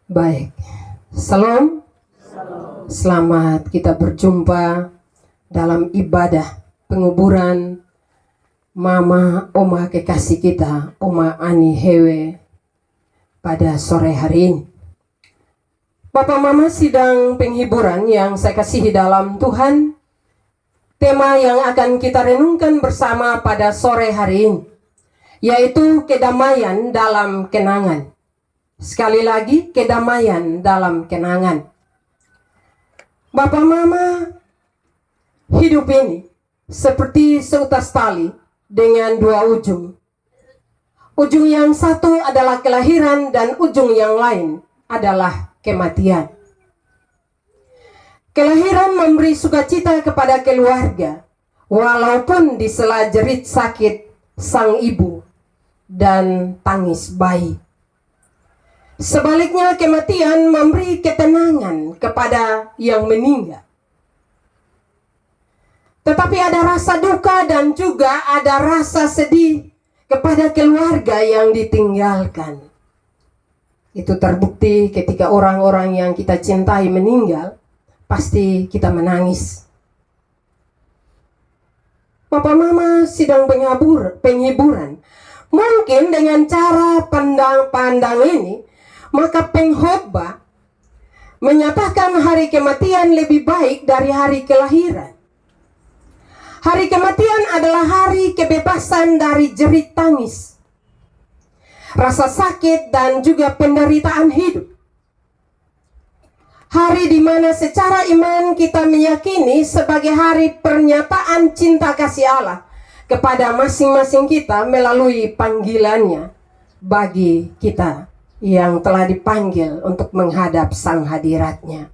Baik, Salam, selamat kita berjumpa dalam ibadah penguburan Mama Oma kekasih kita, Oma Ani Hewe pada sore hari ini. Bapak Mama sidang penghiburan yang saya kasihi dalam Tuhan, tema yang akan kita renungkan bersama pada sore hari ini, yaitu kedamaian dalam kenangan. Sekali lagi, kedamaian dalam kenangan. Bapak Mama, hidup ini seperti seutas tali dengan dua ujung. Ujung yang satu adalah kelahiran dan ujung yang lain adalah kematian. Kelahiran memberi sukacita kepada keluarga, walaupun di sela jerit sakit sang ibu dan tangis bayi. Sebaliknya, kematian memberi ketenangan kepada yang meninggal. Tetapi ada rasa duka dan juga ada rasa sedih kepada keluarga yang ditinggalkan. Itu terbukti ketika orang-orang yang kita cintai meninggal, pasti kita menangis. Bapak Mama sidang penghiburan. Mungkin dengan cara pandang ini, maka pengkhotbah menyatakan hari kematian lebih baik dari hari kelahiran. Hari kematian adalah hari kebebasan dari jerit tangis, rasa sakit dan juga penderitaan hidup. Hari di mana secara iman kita meyakini sebagai hari pernyataan cinta kasih Allah kepada masing-masing kita melalui panggilannya bagi kita yang telah dipanggil untuk menghadap sang hadiratnya.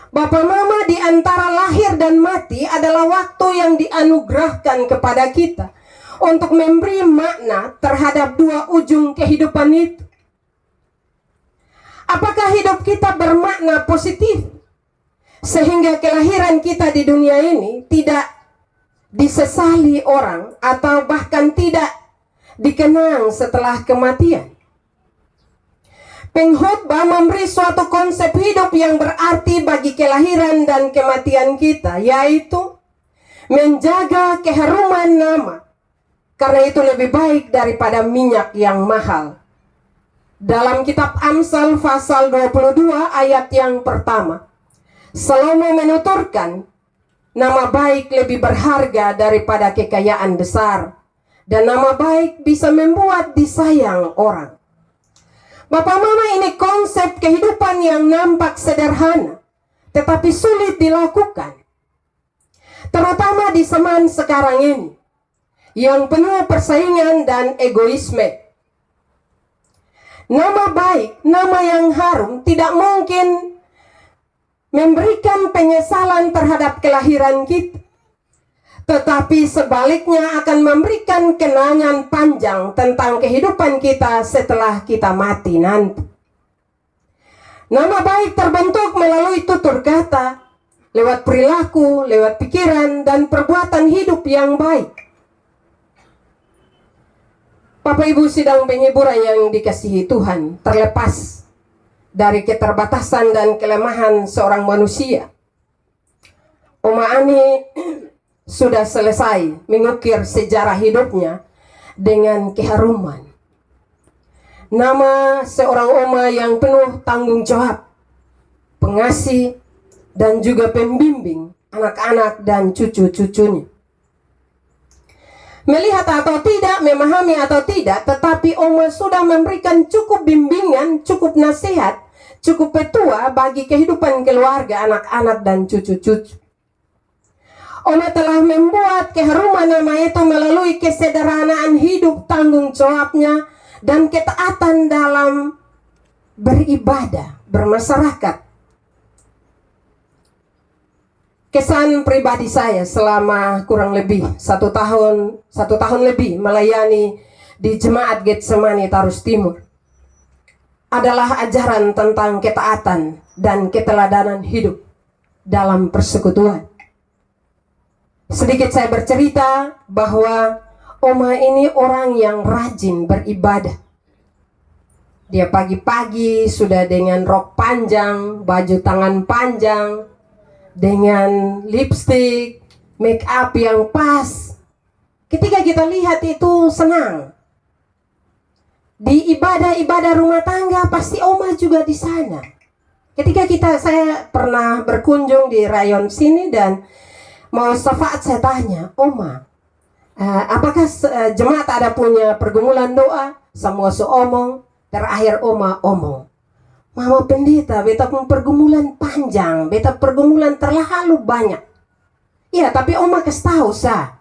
Bapak Mama, di antara lahir dan mati adalah waktu yang dianugerahkan kepada kita untuk memberi makna terhadap dua ujung kehidupan itu. Apakah hidup kita bermakna positif sehingga kelahiran kita di dunia ini tidak disesali orang atau bahkan tidak dikenang setelah kematian? Pengkhotbah memberi suatu konsep hidup yang berarti bagi kelahiran dan kematian kita, yaitu menjaga keharuman nama, karena itu lebih baik daripada minyak yang mahal. Dalam kitab Amsal pasal 22 ayat yang pertama, Salomo menuturkan, nama baik lebih berharga daripada kekayaan besar, dan nama baik bisa membuat disayang orang. Bapak Mama, ini konsep kehidupan yang nampak sederhana, tetapi sulit dilakukan. Terutama di zaman sekarang ini, yang penuh persaingan dan egoisme. Nama baik, nama yang harum tidak mungkin memberikan penyesalan terhadap kelahiran kita, tetapi sebaliknya akan memberikan kenangan panjang tentang kehidupan kita setelah kita mati nanti. Nama baik terbentuk melalui tutur kata, lewat perilaku, lewat pikiran, dan perbuatan hidup yang baik. Bapak Ibu sidang penghiburan yang dikasihi Tuhan, terlepas dari keterbatasan dan kelemahan seorang manusia, Oma Ani sudah selesai mengukir sejarah hidupnya dengan keharuman. Nama seorang oma yang penuh tanggung jawab, pengasih, dan juga pembimbing anak-anak dan cucu-cucunya. Melihat atau tidak, memahami atau tidak, tetapi oma sudah memberikan cukup bimbingan, cukup nasihat, cukup petua bagi kehidupan keluarga, anak-anak, dan cucu-cucu. Oma telah membuat keharuman nama itu melalui kesederhanaan hidup, tanggung jawabnya, dan ketaatan dalam beribadah, bermasyarakat. Kesan pribadi saya selama kurang lebih satu tahun lebih melayani di Jemaat Getsemani Tarus Timur adalah ajaran tentang ketaatan dan keteladanan hidup dalam persekutuan. Sedikit saya bercerita bahwa Oma ini orang yang rajin beribadah. Dia pagi-pagi sudah dengan rok panjang, baju tangan panjang, dengan lipstick, make up yang pas. Ketika kita lihat itu senang. Di ibadah-ibadah rumah tangga pasti oma juga di sana. Saya pernah berkunjung di rayon sini dan mau syafaat, saya tanya, oma, apakah jemaat ada punya pergumulan doa? Semua omong. Terakhir oma omong, mama pendeta, beta pun pergumulan panjang, beta pergumulan terlalu banyak. Iya, tapi oma kasih tahu sah.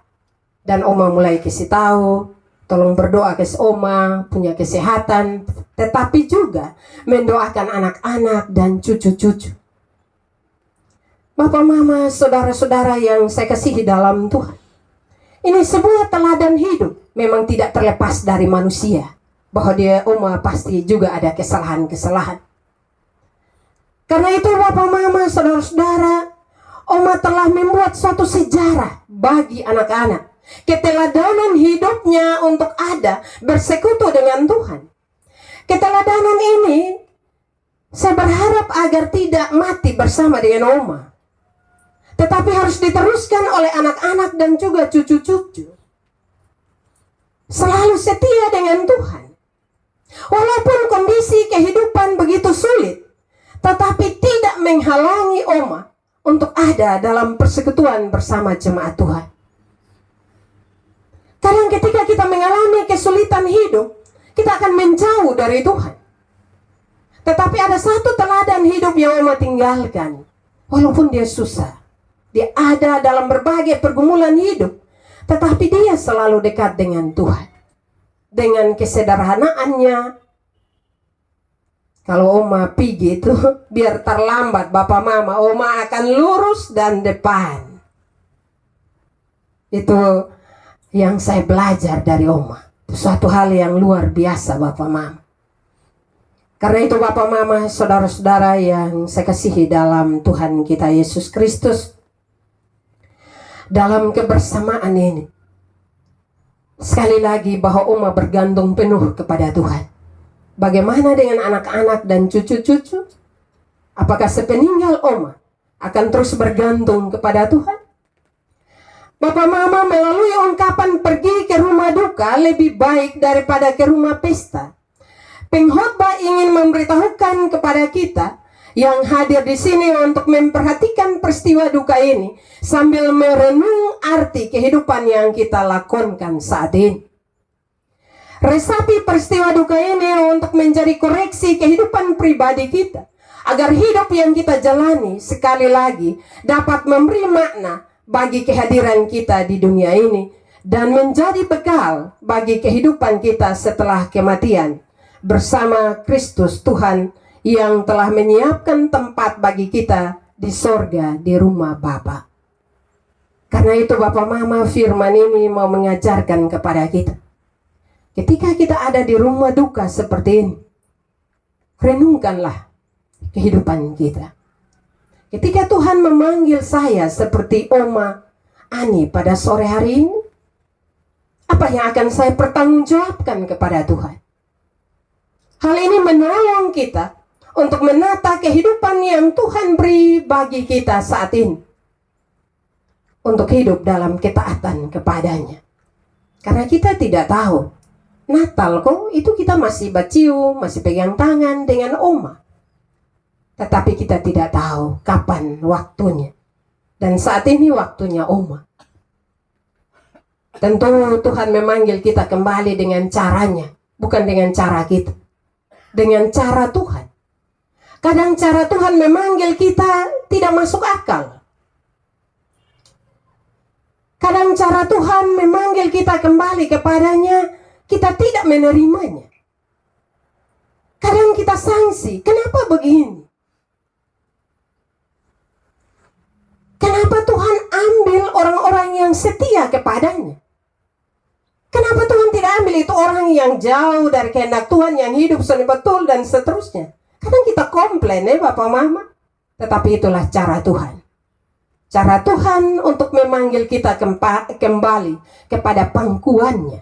Dan oma mulai kasih tahu, tolong berdoa ke oma punya kesehatan, tetapi juga mendoakan anak-anak dan cucu-cucu. Bapak, mama, saudara-saudara yang saya kasihi dalam Tuhan, ini sebuah teladan hidup. Memang tidak terlepas dari manusia, bahwa dia oma pasti juga ada kesalahan-kesalahan. Karena itu bapak, mama, saudara-saudara, oma telah membuat suatu sejarah bagi anak-anak. Keteladanan hidupnya untuk ada bersekutu dengan Tuhan. Keteladanan ini saya berharap agar tidak mati bersama dengan oma, tetapi harus diteruskan oleh anak-anak dan juga cucu-cucu. Selalu setia dengan Tuhan. Walaupun kondisi kehidupan begitu sulit, tetapi tidak menghalangi oma untuk ada dalam persekutuan bersama jemaat Tuhan. Kadang ketika kita mengalami kesulitan hidup, kita akan menjauh dari Tuhan. Tetapi ada satu teladan hidup yang oma tinggalkan. Walaupun dia susah, dia ada dalam berbagai pergumulan hidup, tetapi dia selalu dekat dengan Tuhan. Dengan kesederhanaannya, kalau oma pergi itu, biar terlambat bapak mama, oma akan lurus dan depan. Itu yang saya belajar dari oma. Itu suatu hal yang luar biasa bapak mama. Karena itu bapak mama, saudara-saudara yang saya kasihi dalam Tuhan kita Yesus Kristus, dalam kebersamaan ini, sekali lagi bahwa oma bergantung penuh kepada Tuhan. Bagaimana dengan anak-anak dan cucu-cucu? Apakah sepeninggal oma akan terus bergantung kepada Tuhan? Bapak mama, melalui ungkapan pergi ke rumah duka lebih baik daripada ke rumah pesta, pengkhotbah ingin memberitahukan kepada kita yang hadir di sini untuk memperhatikan peristiwa duka ini sambil merenung arti kehidupan yang kita lakonkan saat ini. Resapi peristiwa duka ini untuk menjadi koreksi kehidupan pribadi kita, agar hidup yang kita jalani sekali lagi dapat memberi makna bagi kehadiran kita di dunia ini dan menjadi bekal bagi kehidupan kita setelah kematian bersama Kristus Tuhan yang telah menyiapkan tempat bagi kita di sorga, di rumah Bapa. Karena itu Bapak Mama, firman ini mau mengajarkan kepada kita, ketika kita ada di rumah duka seperti ini, renungkanlah kehidupan kita. Ketika Tuhan memanggil saya seperti Oma Ani pada sore hari ini, apa yang akan saya pertanggungjawabkan kepada Tuhan? Hal ini menolong kita untuk menata kehidupan yang Tuhan beri bagi kita saat ini, untuk hidup dalam ketaatan kepadanya. Karena kita tidak tahu, Natal kok itu kita masih bacium, masih pegang tangan dengan Oma. Tetapi kita tidak tahu kapan waktunya. Dan saat ini waktunya Oma. Tentu Tuhan memanggil kita kembali dengan caranya, bukan dengan cara kita. Dengan cara Tuhan. Kadang cara Tuhan memanggil kita tidak masuk akal. Kadang cara Tuhan memanggil kita kembali kepadanya, kita tidak menerimanya. Kadang kita sanksi, kenapa begini? Kenapa Tuhan ambil orang-orang yang setia kepadanya? Kenapa Tuhan tidak ambil itu orang yang jauh dari kehendak Tuhan, yang hidup seni betul dan seterusnya? Kadang kita komplain Bapak Mama. Tetapi itulah cara Tuhan. Cara Tuhan untuk memanggil kita kembali kepada pangkuannya.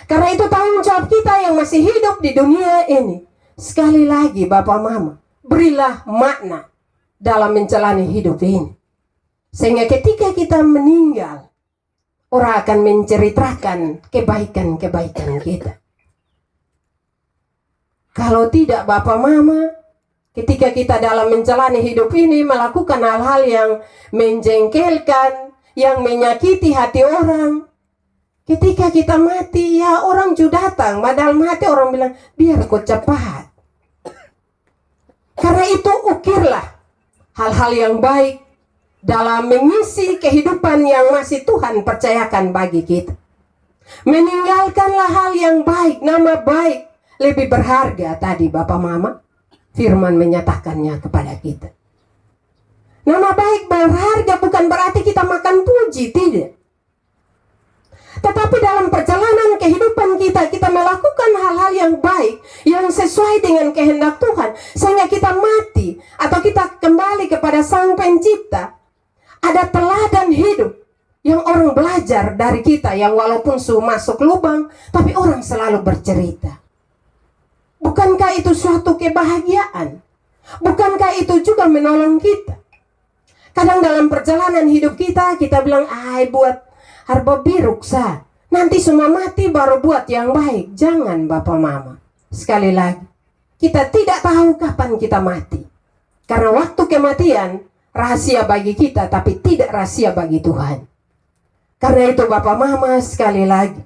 Karena itu tanggung jawab kita yang masih hidup di dunia ini, Sekali lagi Bapak Mama, berilah makna dalam menjalani hidup ini. Sehingga ketika kita meninggal, orang akan menceritakan kebaikan-kebaikan kita. Kalau tidak Bapak Mama, ketika kita dalam menjalani hidup ini melakukan hal-hal yang menjengkelkan, yang menyakiti hati orang, ketika kita mati, ya orang juga datang, padahal mati orang bilang, biar kau cepat. Karena itu ukirlah hal-hal yang baik dalam mengisi kehidupan yang masih Tuhan percayakan bagi kita. Meninggalkanlah hal yang baik, nama baik lebih berharga tadi Bapak Mama. Firman menyatakannya kepada kita. Nama baik berharga bukan berarti kita makan puji, tidak. Tetapi dalam perjalanan kehidupan kita, kita melakukan hal-hal yang baik, yang sesuai dengan kehendak Tuhan. Sehingga kita mati, atau kita kembali kepada Sang Pencipta. Ada teladan hidup yang orang belajar dari kita, yang walaupun masuk lubang, tapi orang selalu bercerita. Bukankah itu suatu kebahagiaan? Bukankah itu juga menolong kita? Kadang dalam perjalanan hidup kita, kita bilang, buat harba biruk sah. Nanti semua mati baru buat yang baik. Jangan Bapak Mama. Sekali lagi, kita tidak tahu kapan kita mati. Karena waktu kematian, rahasia bagi kita, tapi tidak rahasia bagi Tuhan. Karena itu Bapak Mama, sekali lagi,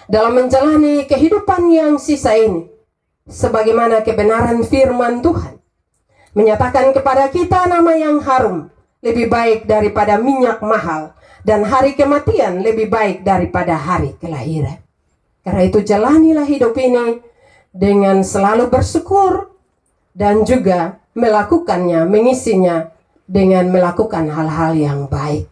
dalam menjalani kehidupan yang sisa ini, sebagaimana kebenaran firman Tuhan menyatakan kepada kita, nama yang harum lebih baik daripada minyak mahal, dan hari kematian lebih baik daripada hari kelahiran. Karena itu jalanilah hidup ini dengan selalu bersyukur, dan juga melakukannya, mengisinya dengan melakukan hal-hal yang baik.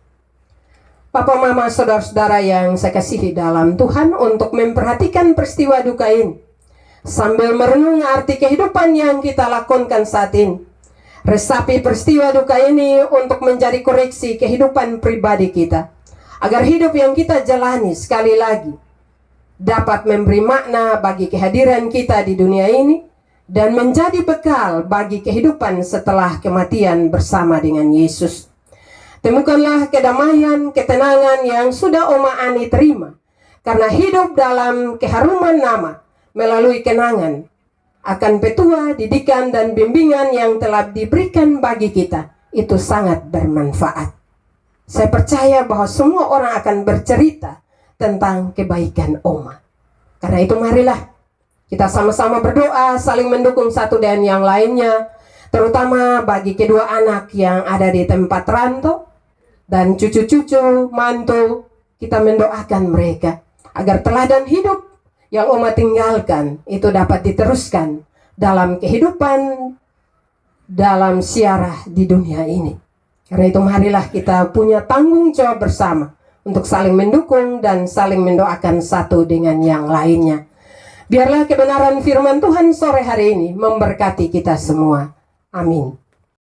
Bapak Mama, saudara-saudara yang saya kasihi dalam Tuhan, untuk memperhatikan peristiwa duka ini, sambil merenung arti kehidupan yang kita lakukan saat ini, resapi peristiwa duka ini untuk menjadi koreksi kehidupan pribadi kita, agar hidup yang kita jalani sekali lagi dapat memberi makna bagi kehadiran kita di dunia ini, dan menjadi bekal bagi kehidupan setelah kematian bersama dengan Yesus. Temukanlah kedamaian, ketenangan yang sudah Oma Ani terima, karena hidup dalam keharuman nama melalui kenangan akan petua, didikan, dan bimbingan yang telah diberikan bagi kita. Itu sangat bermanfaat. Saya percaya bahwa semua orang akan bercerita tentang kebaikan Oma. Karena itu marilah kita sama-sama berdoa, saling mendukung satu dan yang lainnya, terutama bagi kedua anak yang ada di tempat rantau, dan cucu-cucu, mantu, kita mendoakan mereka agar teladan hidup yang Oma tinggalkan itu dapat diteruskan dalam kehidupan, dalam siarah di dunia ini. Karena itu marilah kita punya tanggung jawab bersama untuk saling mendukung dan saling mendoakan satu dengan yang lainnya. Biarlah kebenaran firman Tuhan sore hari ini memberkati kita semua. Amin.